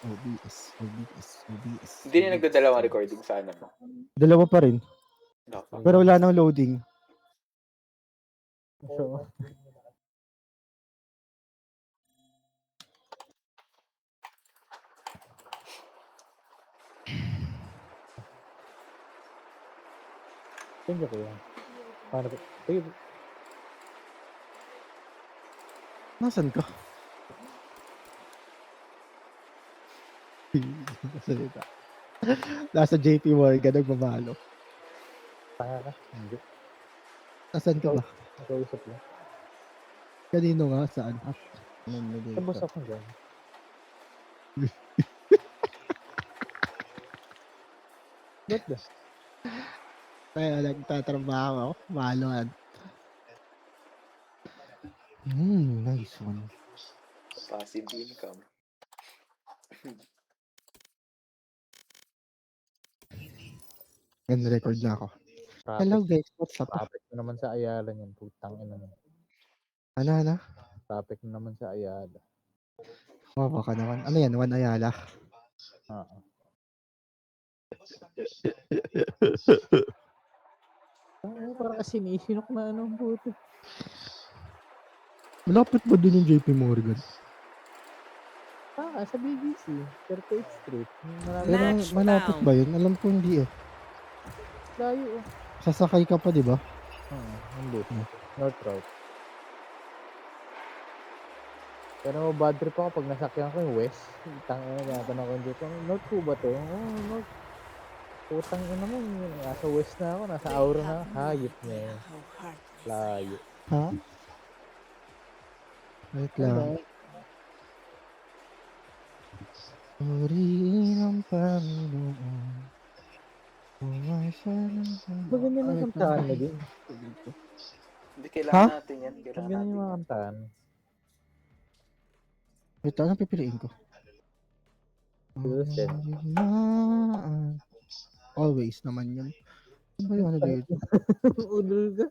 OBS, OBS, OBS. Hindi na nagdadalawang recording sa ano mo. Dalawa pa rin. Pero wala nang loading. So, tingnan ko yan. Paano ko? Nasaan ka? Nasa JP Morgan nagmamalo. Tanga ka? Hindi. Nasaan ka ba? Nakausap lang. Kanino nga? Saan? Tapos ako dyan. Ba't ba? Kaya nagtatrabaho ako. Maluhan. Nice one. Passive income. Yan, record na ako. Hello guys, what's up? Traffic na naman sa Ayala niyan. Putang ina mo. Ano? Traffic na naman sa Ayala. Wawa ka naman. Ano yan? Juan Ayala? Oo. Parang sinisinok na anong buto. Malapit ba dun yung JP Morgan? Sa BGC. 38th Street. Pero malapit ba yun? Alam ko hindi eh. Layo. Sasakay ka pa, di ba? Hindi. North Route. Pero bad trip ako pag nasakyan ko yung West. Tangina na tinatanong ko yung dito. North po ba to? North. Putang ina mo. Nasa West na ako. Nasa Aura na. Hayop niya yun. Layo. Ha? Wait lang. Purihin ang Panginoon. Maganda na kantaan mo din. Hindi, kailangan natin yan. Ang ganyan yung mga kantaan. Wait, anong pipiliin ko? Listen. Always naman yun. Ano ba yung ano dito? Ulul ka.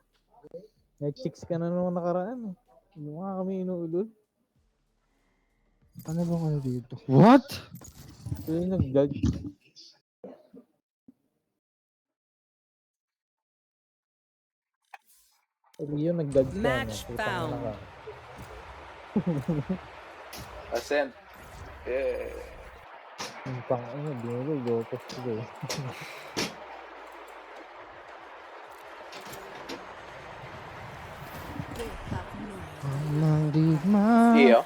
Nag-chicks ka na nung nakaraan. Mukha kami inuulol. Ano bang ano dito? What? Ito yung nag-judge. Yung nag-judge ka. Match found. Ascent. Yeah. Yung pang ano, binulog. Gotos ko eh. Ang digma. Iyo.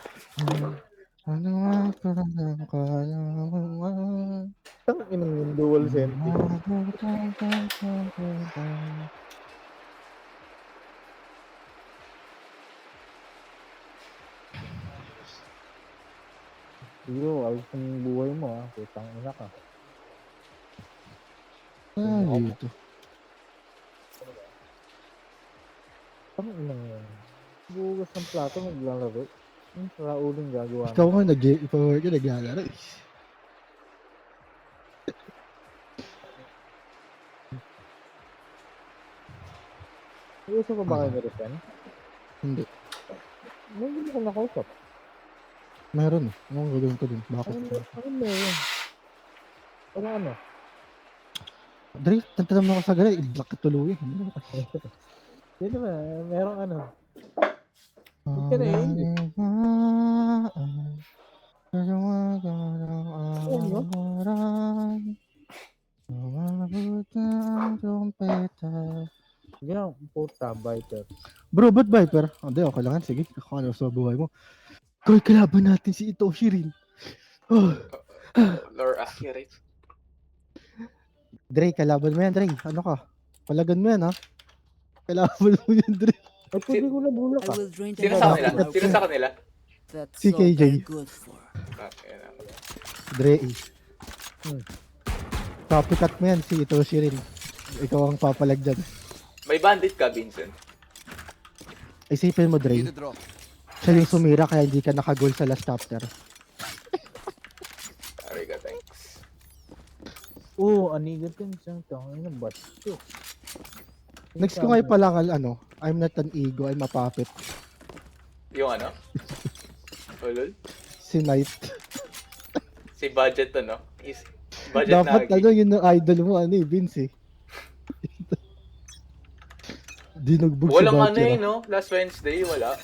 Ano ang parang kalaman? Ang inang yung dual senti. Siguro, ayos yung buhay mo ha. Putang ina ka. Ano dito? Ang inang yun. Bugas ng plato, maglalaro. Yung sarauling gagawa Ikaw nga nag-i-power ka naglalaro eh. Gusto pa ba kayo ni Rifen? Hindi. Hindi ko nakausap. Meron eh. Anong gagawin ko dun? Bakit? Ano meron? Ano? Dre, tantanam mo ako sa gala. I-block ka tuloy. Yun naman, merong ano. Huwag ka na eh. Ganyan, puta, Viper. Bro, ba't Viper? Hindi, okay lang. Sige, ako ano sa buhay mo. Kaya kalaban natin si Ito Shirin. Oh. Lore accurate. Dre, kalaban mo yan, Dre. Ano ka? Palagan mo yan, ha? Kalaban mo yan, Dre. Ay, pwede ko na bulak ka. Sino sa kanila? Sino sa kanila? Si KJ. Dre, copycat mo yan, si Ito Shirin. Ikaw ang papalag dyan. May bandit ka, Vincent. Isipin mo, Dre. Siya yung sumira kaya hindi ka nakagol sa last chapter. Ariga, thanks. Oo, anigat yun. Siyang tangin na ba't ito? Next ko ngayon pala ano, I'm not an ego, I'm a puppet. Yung ano? Ulol? Si Knight. Si budget to, no? Budget Dapat Nagi. ano, yun ang idol mo, ano eh, Vince eh. Dinugbog si Walang ano Butcher. no? Last Wednesday, wala.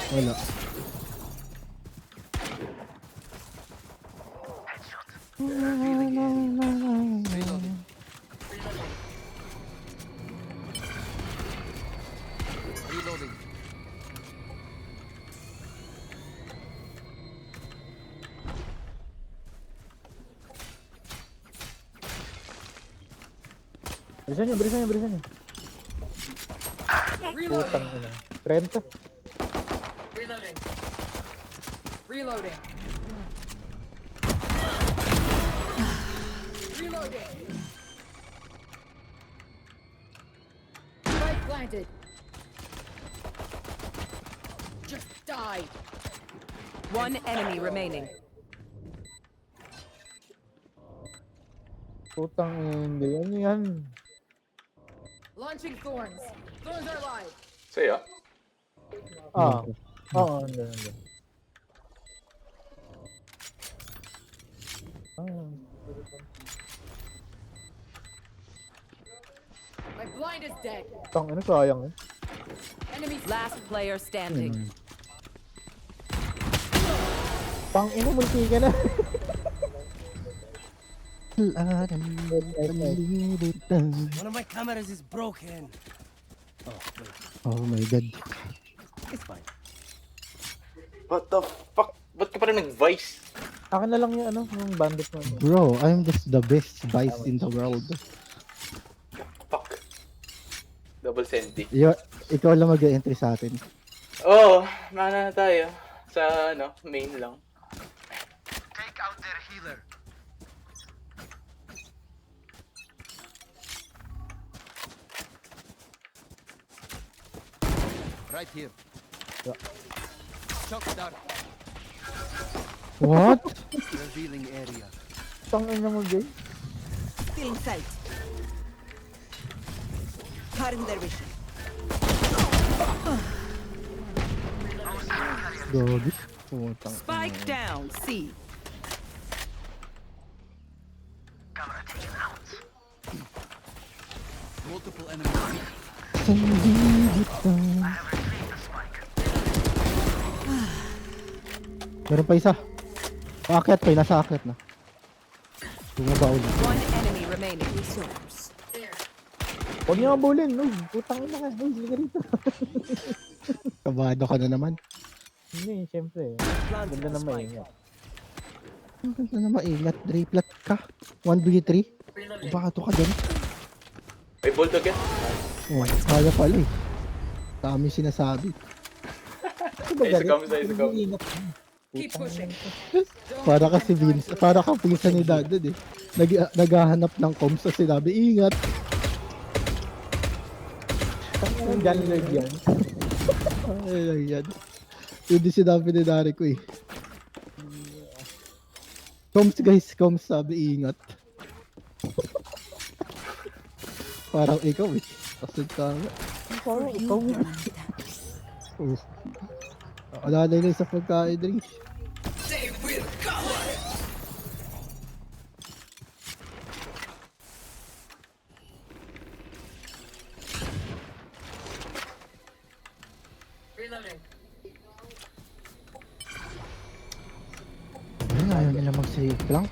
Wala. Reloading. Bilisan nyo. Putang ina. 30. Reloading. Reloading. Reloading. Spike planted. Just die. One enemy remaining. Putang ina, hindi. Ano yan? Launching thorns. Thorns are live. Sa'yo? Ah. Oo, hindi. My blind is dead. Putang ina, sayang eh. Enemies Last player standing. Pang ina, multi ka na. One of my cameras is broken. Oh my god. It's fine. What the fuck? Ba't ka pa rin nag-vice? Akin na lang yung ano, yung bandit mo. Bro, I'm just the best vice in the world. Fuck. Double senti. Ikaw lang mag-entry sa atin. Oo, mana na tayo. Sa ano, main lang. Take out their healer. Right here. Shock dart. What? Revealing area. Putang ina mo, Jay. Still in sight. Cutting their vision. Gogi. Putang Spike down. C. Multiple enemies. Meron pa isa. Paakyat pa, nasa akyat na. Bumaba ulit. One enemy remaining. Resource. Huwag niyo abulin, no? Putang ina ka. Uy, sige rito. Kabado ka na naman. Hindi, syempre. Ganda na maingat. Ang ganda na maingat. Driplat ka. 1v3. Kabado ka din. May bulldog yan. Oh, kaya pala eh. Dami sinasabi. Isa kam. keep pushing. Para kasi Vince, para ka pinsan ni Dad eh. Naghahanap ng comms sa sinabi, ingat. Ang gunlord yan. Ay, yan. Hindi sinabi ni Dari ko eh. Comms guys, comms sabi, ingat. Parang ikaw eh. Kasod ka nga. Parang ikaw nga. Alalay na sa pagkain rin. Reloading. Ayaw nila mag-save lang.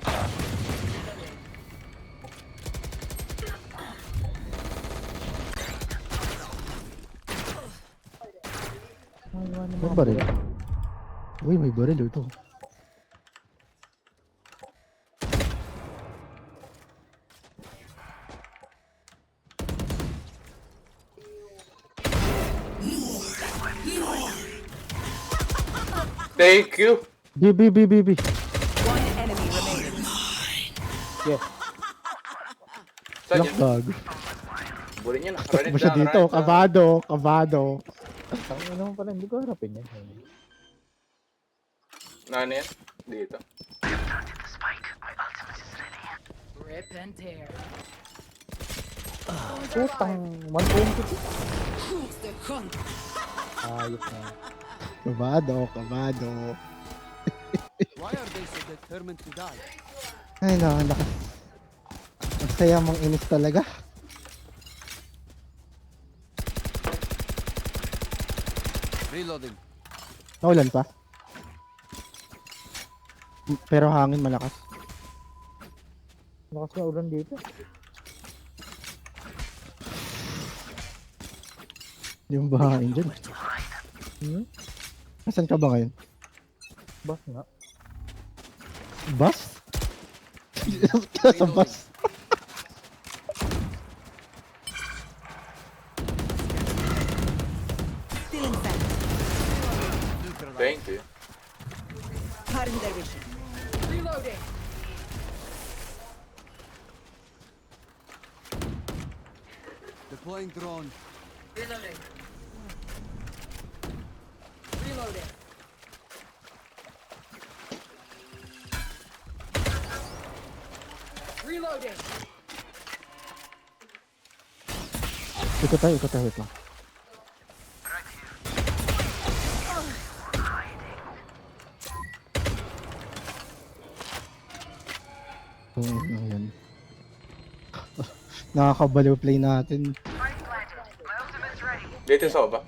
May baril. Uy, may baril ito. Thank you. B. One enemy remaining. Yes. Saan Lock yun? dog. Bulin yun. Tapos mo siya dito. Kabado. Ang ina mo pala, hindi ko harapin yan. Ano yan? Dito. Rip and tear. Putang 122. Who's the hunt? Ayos na. Kabado. Why are face are determined to die. Ay, lakas. Ang saya mong inis talaga. Reloading. Naulan pa. Pero hangin malakas. Lakas na ulan dito. Yung bahain dyan. Hmm? Nasaan ka ba ngayon? Bas nga. Bus? Sa bus? Still inside. Thank you. Cutting their vision. Reloading. Deploying drone. Reloading. Reloading. Reloading. Ikot tayo, ikot tayo ito. Ayan. Nakakabaliw play natin. Dito sa baba.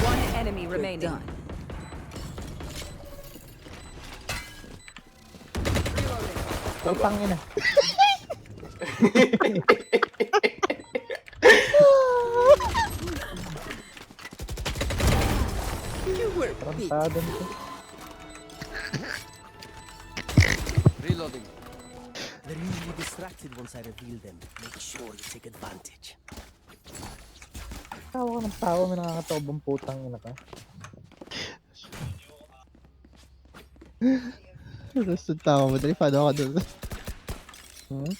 One enemy remaining. Utang ina. You were beat. Tarantado nito. Reloading. They're usually distracted once I reveal them. Make sure you take advantage. Tawa ka ng tawa, may nakakatobang putang ina ka. Tapos yung tao mo, dali paano ako doon? Hmm?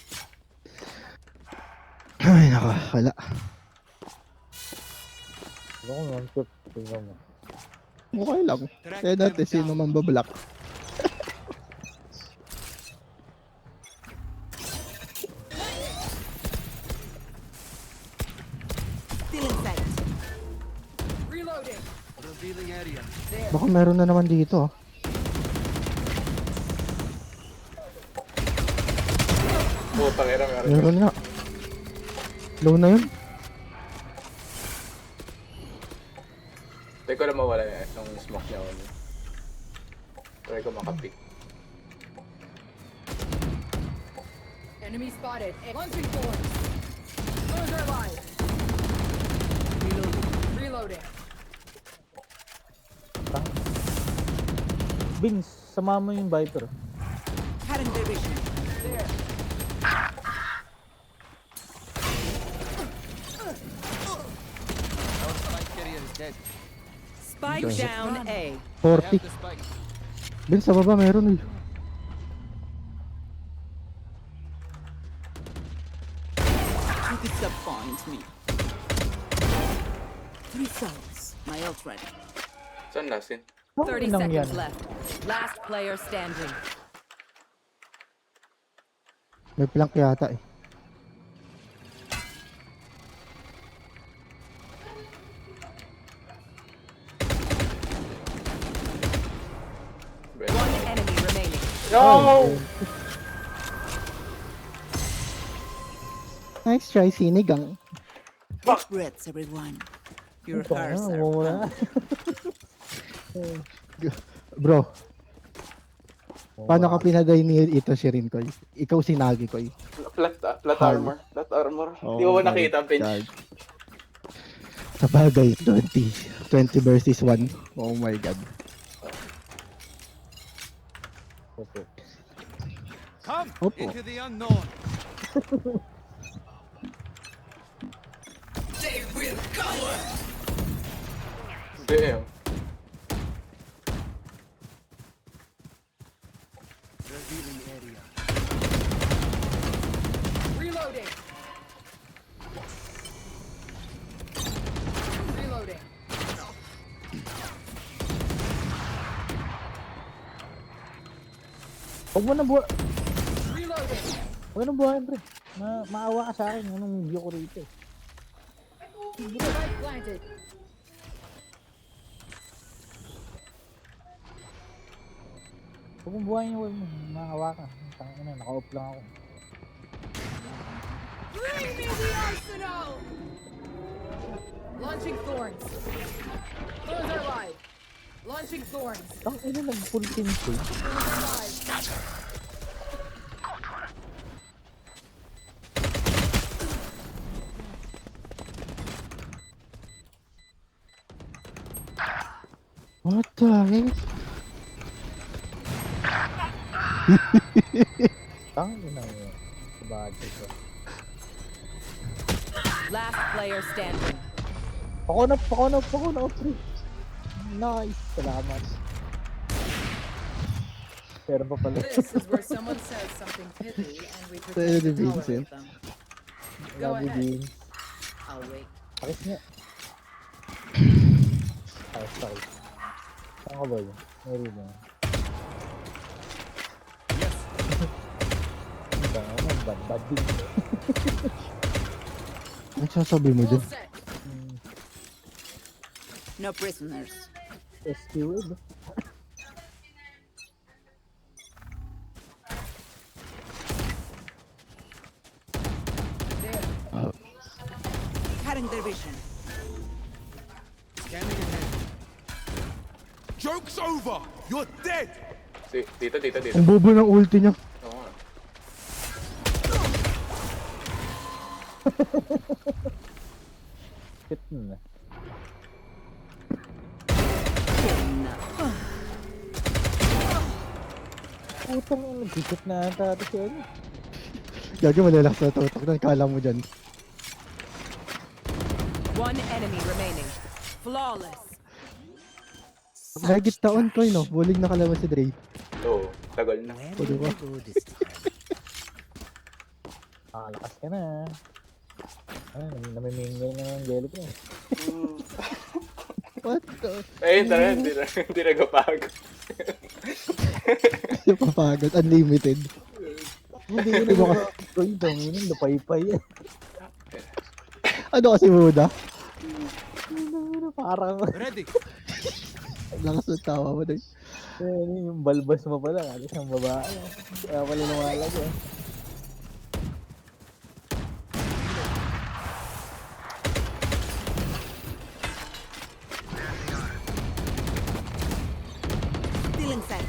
Ay, naka, wala. Ano kung non-tip? Tingnan mo. Okay lang. Kaya dati sino man bablock. Still inside. Reloading. Revealing area. Baka meron na naman dito. Putang ina, meron. Meron nga. Low na yun. Try ko lang mawala yung smoke niya. Try ko makapick. Enemy spotted. Launching force. Those are alive. Reloading. Reloading. Vince, sama mo yung Viper. Cutting their vision. There. Our spike carrier is dead. Spike down A. I 40. have the spike. Bin, sa baba meron eh. You disappoint me. 3 souls. My ult ready. Saan lasin? 30 Inang seconds yan. left. Last player standing. May plank yata eh. One enemy remaining. No! Nice try, sinigang. Deep breaths, everyone. Your Ito hearts na, are mumura. Bro, paano ka pinaday ni ito si Rin Koy? Ikaw sinagi Koy. Flat How? armor. Flat armor. Oh Di ko my nakita ang pinch. God. Sa bagay, 20 versus 1. Oh my God. Okay. Come Opo. into the unknown. Damn. Revealing area. Reloading. Reloading. Huwag mo na buhay. Reloading. Huwag na buhay, pre. Maawa ka sa akin. Anong view ko rito eh. Spike planted. Huwag mong buhayin yung wall mo. Makahawakan. Tangin na, naka-off lang ako. Bring me the arsenal! Launching thorns. Thorns are live. Launching thorns. Tangin na, nag-full pin ko. Thorns are live. What the heck? Tangin na yun. Sabagay ko. Last player standing. Pako na, free. Nice, salamat. Pero pa pala. This is where someone says something pithy and we Say pretend to the tolerate Vincent. them. Go Love you, ahead. Dean. I'll wait. Pakis nga. Ay, sorry. Saan ka ba yun? Meron mo. Yes. Ano, bad din. Ano sasabi mo All dyan? set. No prisoners. SQL. There. Cutting their vision. Scanning ahead. Joke's over! You're dead! Dito. Ang bobo ng ulti niya. Oo nga. Shit na. Putang ina, nagkikit na ata ito si ano. Gagi malalakas na tutok na. Kala mo dyan. One enemy remaining. Flawless. Nagit taon ko no. Buling nakalaban si Dre. Oo, tagal na. Where Oh, will diba? we go this time? Makalakas ka na. Ano, namimingay na ng jelly ko. What the? Ayun, tara, hindi nagapagod. Kasi papagod. Unlimited. Hindi ko na makakagawin ito. Ngayon, napaypay. Ano kasi Muda? Parang, Ready! Lakas ng tawa mo dun. yung balbas mo pala. Alis ang babae. Kaya pala lumalag eh. Still in sight.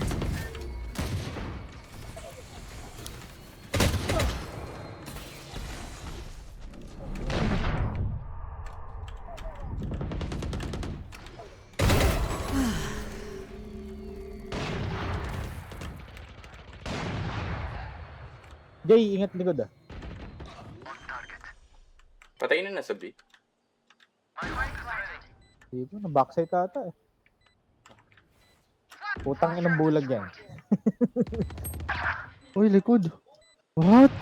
Jay, ingat likod ah. Patayin na sa B. Hindi po, na-backside ata eh. Putang inang bulag yan. Uy, likod. What?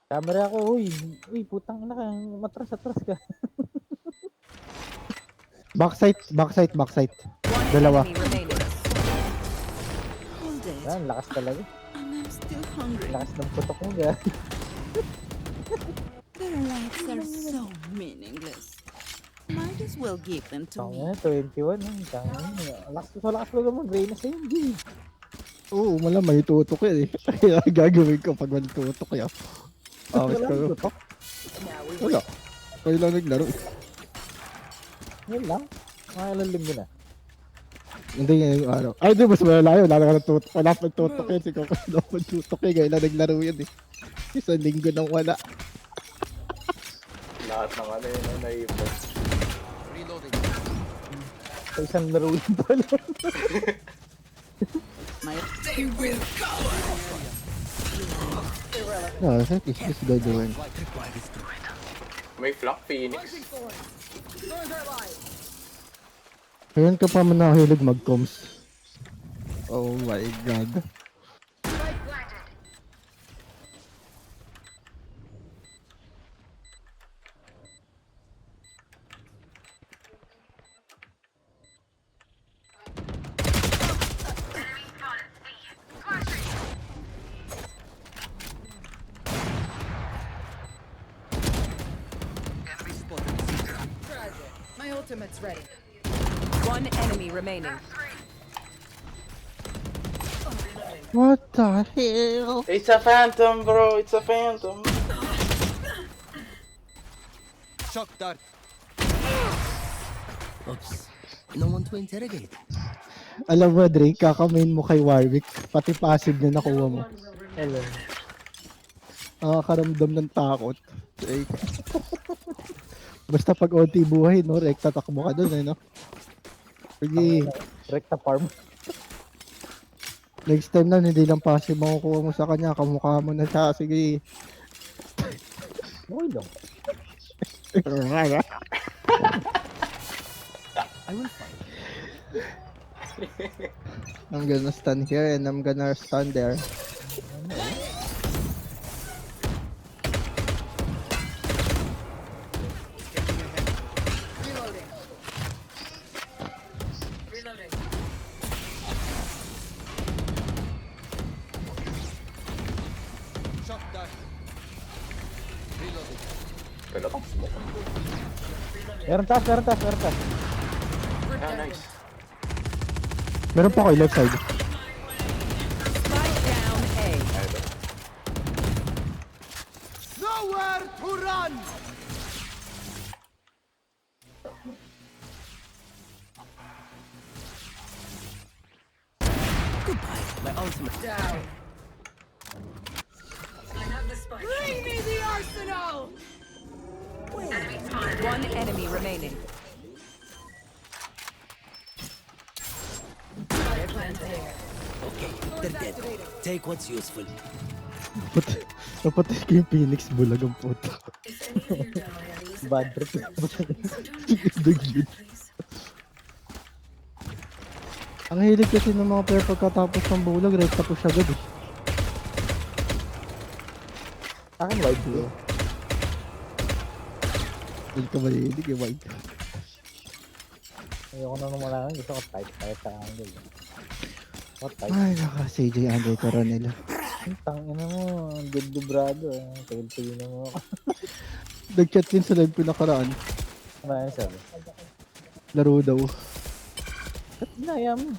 Camera ako, uy. Uy, putang ina ka. Matras ka. Backside. One Dalawa. enemy remaining. Hold it. Yan, lakas talaga. And I'm still hungry. Lakas ng putok mo yan. Their lives are so meaningless. Might as well give them to me. Tangina, 21. Lakas ko naman. Reyna sa'yo, Jay. Oo, malamang itutok yan eh. Kaya gagawin ko pag malitutok yan. Awit Wala ko. nang putok. Wala. Kayo lang naglaro. Yan lang. Mga ilang linggo na. Hindi yung araw. Ay, di, mas malalayo. Lalo ka ng tutok. Wala pang tutok yan. Si Coco wala pang tutok yan. Kaya lang naglaro yan eh. Isang linggo nang wala. Lahat ng ano yun, naipon. Reloading. Sa isang laro yun pala. My No, I think it's just doing. May flank Phoenix. Launching thorns. Thorns are live. Kailan ka pa man nakahilig mag-coms? Oh my god. Spike planted. Tragic. My ultimate's ready. one enemy remaining. What the hell? It's a phantom, bro. It's a phantom. Shock dart. Oops. No one to interrogate. Alam mo, Drake, kakamain mo kay Warwick. Pati passive na nakuha mo. Hello. Nakakaramdam ng takot. Drake. Basta pag onti buhay, no? Rek, tatakbo ka dun, eh, no? Sige. Recta farm. Next time na, hindi lang passive makukuha mo sa kanya. Kamukha mo na siya. Sige. Okay lang. I will find. I'm gonna stand here and I'm gonna stand there. Reloading. Reloading. Shock dart. Reloading. Ganda pang smoke. Meron taas, meron taas, meron taas. Ah, nice. Meron pa kayo left side. Spike down A. Nowhere to run. Goodbye. My ultimate. Down. Bring me the arsenal! One enemy remaining. Okay, they're dead. Take what's useful. Napatay ko yung Phoenix bulag ang puto. Bad trip. Daglit. Ang hilig kasi ng mga player pagkatapos ng bulag, red tapos siya agad eh. Akin wide blue. Hindi ka malilig eh, wide. Ayoko na nung wala gusto ko tight sa angle. What tight? Ay, naka CJ Andre Coronel. Ang tangina mo, ang good librado eh. Tagal-tagal na mo ako. Nag-chat din sa live ko nakaraan. Ano yan sabi? Laro daw. Ba't ginaya mo?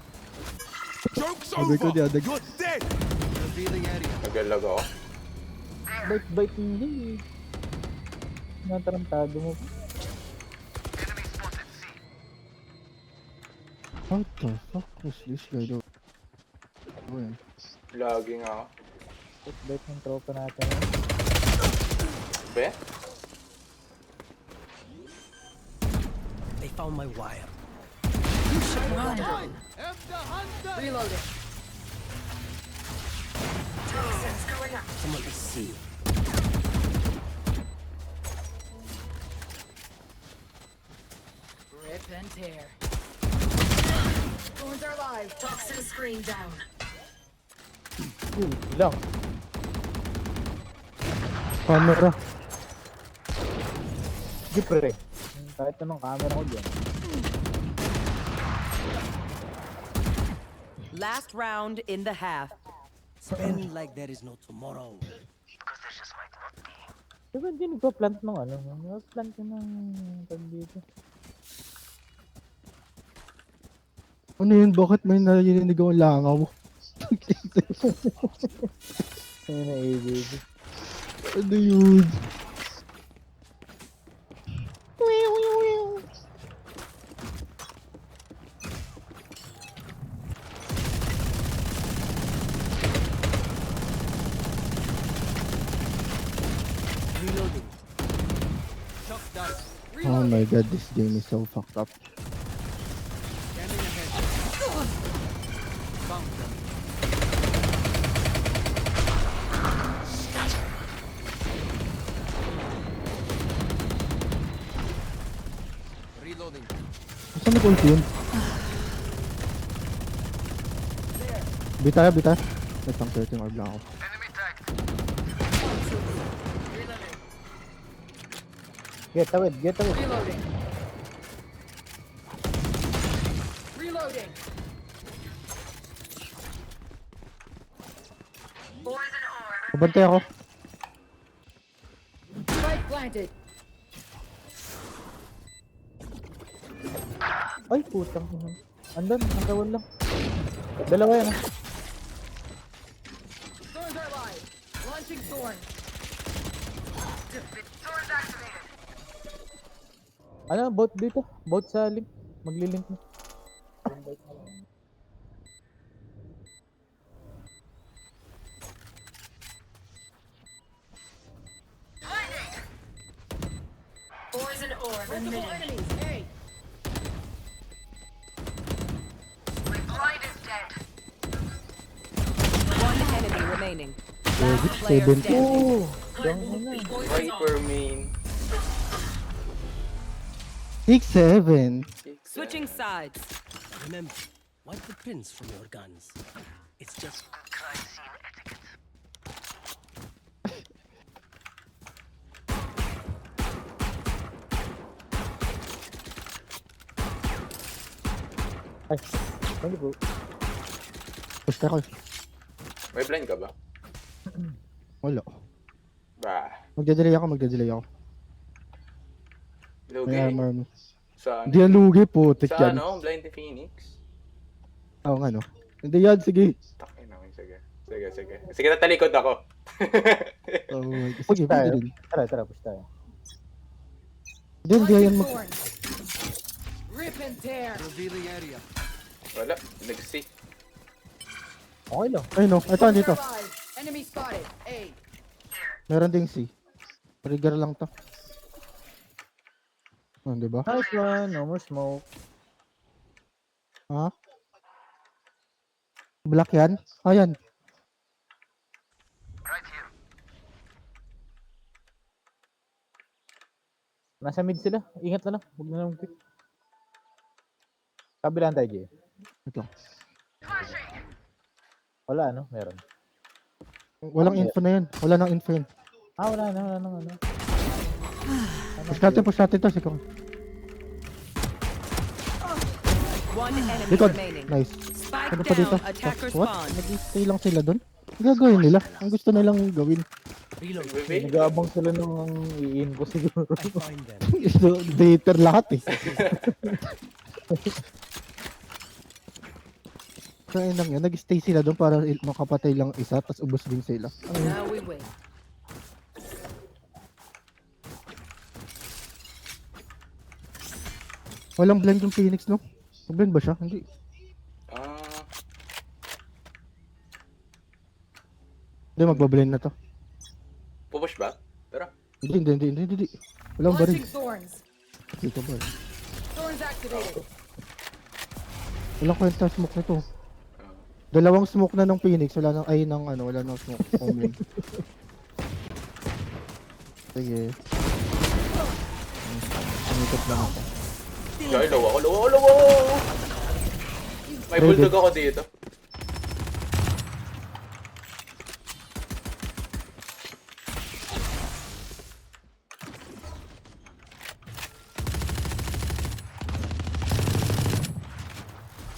Joke's Sabi ko over. niya, You're dead. Revealing area. Naglalag ako. Bite hindi eh. Natarantado mo. What the fuck was this guy though? Ano yan? Laging ako. Bite ng tropa natin. Be? They found my wire. Run. F the hunter. Reloading. Someone is see. Rip and tear. Thorns are alive. Toxin screen down. Lang. Camera. Sige pre. Kahit anong camera ko dyan. Last round in the half. Spend like there is no tomorrow. Diba hindi nagpa-plant ng ano? Nagpa-plant ka ng tag dito. Ano yun? Bakit may narinig akong langaw? Ano na ABB? Ano yun? Reloading. Shock dart. Oh my god, this game is so fucked up. Scanning ahead. Found them. Reloading. Saan na ulti yun? Bita, bita. Nagpang 13 orb lang ako. Get away, get away. Reloading. Reloading. Kabantay ako. Spike planted. Ay, putang ina. Andun, nakawal lang. Dalawa yan ah. Launching thorn. Ano, bot dito? Bot sa link. Maglilink na. Poison orb emitting. Hey. One enemy remaining. Last player 70. standing. Yung ano. Viper main. 6-7. Switching sides. Remember, wipe the pins from your guns. It's just Ay, thank you bro. Push ka ko. May blind ka ba? Wala. Bah. Magdadelay ako. May Lugi. armor mo. Sa Hindi yan lugi, putik Sa yan. ano? Blind Phoenix? Oo nga no. Hindi yan, sige. Takin naman, sige. Sige. Sige, tatalikod ako. Oh my God. Push Sige, tayo. pwede rin. Tara, push tayo. Hindi yan mag... Thorn. Rip and tear. Revealing area. Wala, nag-see. Okay lang. Ay no, ito, dito. Arrived. Enemy spotted. A. Meron ding C. Trigger lang to. Oh, di ba? Nice one. No more smoke. Ha? Black yan? Ayan. Nasa mid sila. Ingat na lang. Huwag na lang pick. Kabilaan tayo, Jay. Ito. Wala, ano? Meron. Walang info na yan. Wala nang info yan. Ah, wala na. Push natin to. Sikong. One enemy Likod. remaining. Nice. Spike Ano pa dito? down. Attacker What? spawn. Nag-stay lang sila doon? Ang gagawin nila? Ang gusto nilang gawin. reload. Nagbe-vape? Nag-aabang sila nung i-in ko siguro. I find them. So, dater lahat eh. Kaya lang yan, nag-stay sila doon para makapatay lang isa, tapos ubos din sila. Now we win. Walang blind yung Phoenix, no? Blind ba siya? Hindi. Ah, Hindi, magbablind na to. pupush ba? Tara. Hindi. Walang baril. Launching thorns. Dito ba? Thorns activated. Walang kwenta smoke nito. Ah. Dalawang smoke na ng Phoenix, wala nang wala nang smoke. Omen. Sige. Umikot lang ako. Ay, low ako. May Ready. bulldog ako dito.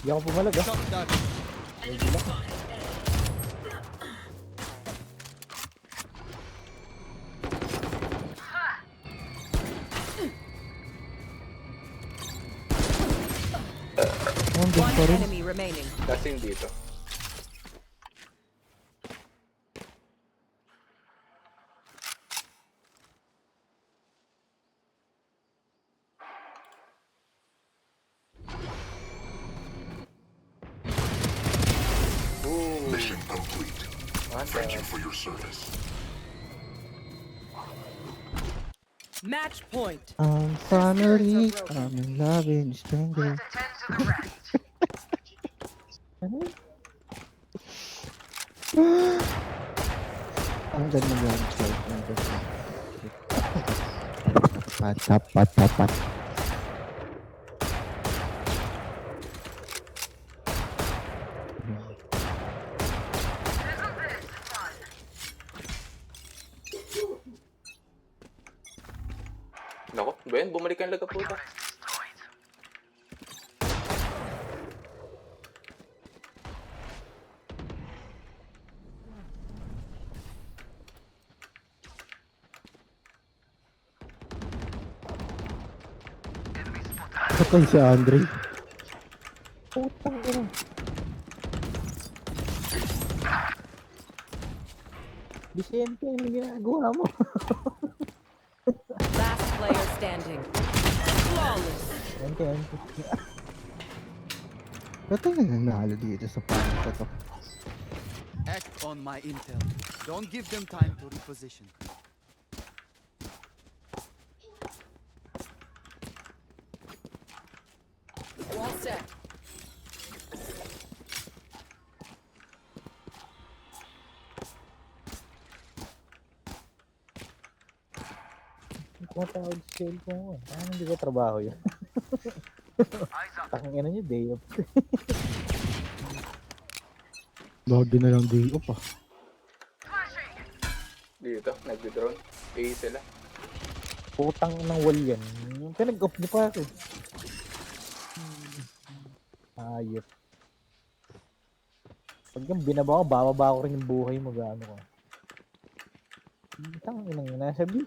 Hindi ako pumalag, ah. Shock dart. Nandun One pa rin. enemy remaining. Lasing dito. Ooh. Mission complete. Thank you Manda. for your service. Match point. I'm family, I'm in love with stranger. Ang ganda mo yung strike. Pat. Nako, Ben, bumalik ang laga puta. Patay si Andre. Vicente, ano ginagawa mo? Last player standing. Flawless. Ente. Ba't tayo nanalo dito sa panit na to? Act on my intel. Don't give them time to reposition. Wall set. Pumatawag sa cellphone ko. Ano hindi ko trabaho yun? Tangina niyo, day off. Lagi na lang day off ah. Dito, nag-drone. A sila. Putang ng wall yan. Pinag-off niyo pa ako. Ayop. Pag yung binaba ko, bababa ko rin yung buhay mo. Gaano ko. Tangina nga, nasa B.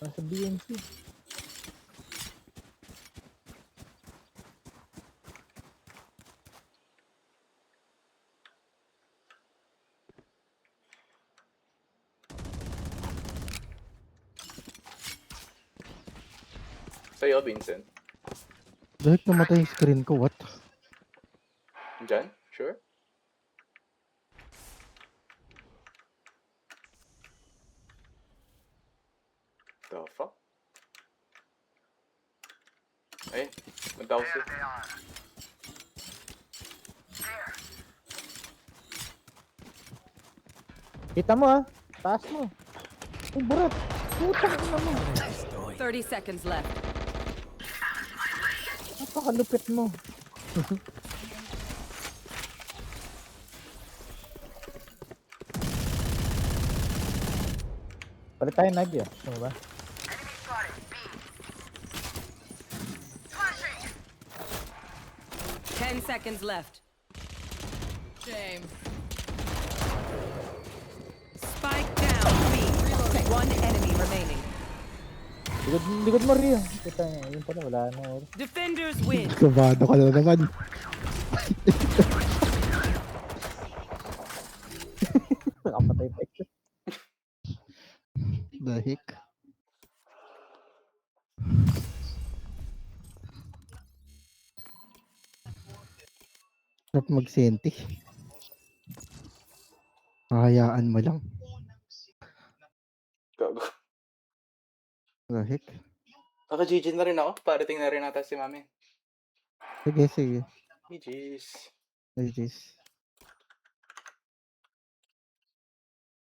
Nasa BNC. Sa'yo, Vincent. Dahil namatay yung screen ko, what? Diyan? Sure? The fuck? Ayun, punta ako siya. Kita mo ah. Taas mo. Ay, burat. Putang ina mo. 30 seconds left. Napakalupit mo. Palit tayo Nadia. Ano ba? Ten seconds left. Shame. Spike down. B. One enemy remaining. Likod mo Rio. Kita niya. Yun pala. Wala na. Defenders win. Kabado ka na naman. Nakapatay pa ito. The heck? Sarap magsenti. Hayaan mo lang. Gago. The heck? Kaka-GG na rin ako. Parating na rin nata si Mami. Sige, sige. GG's. GG's.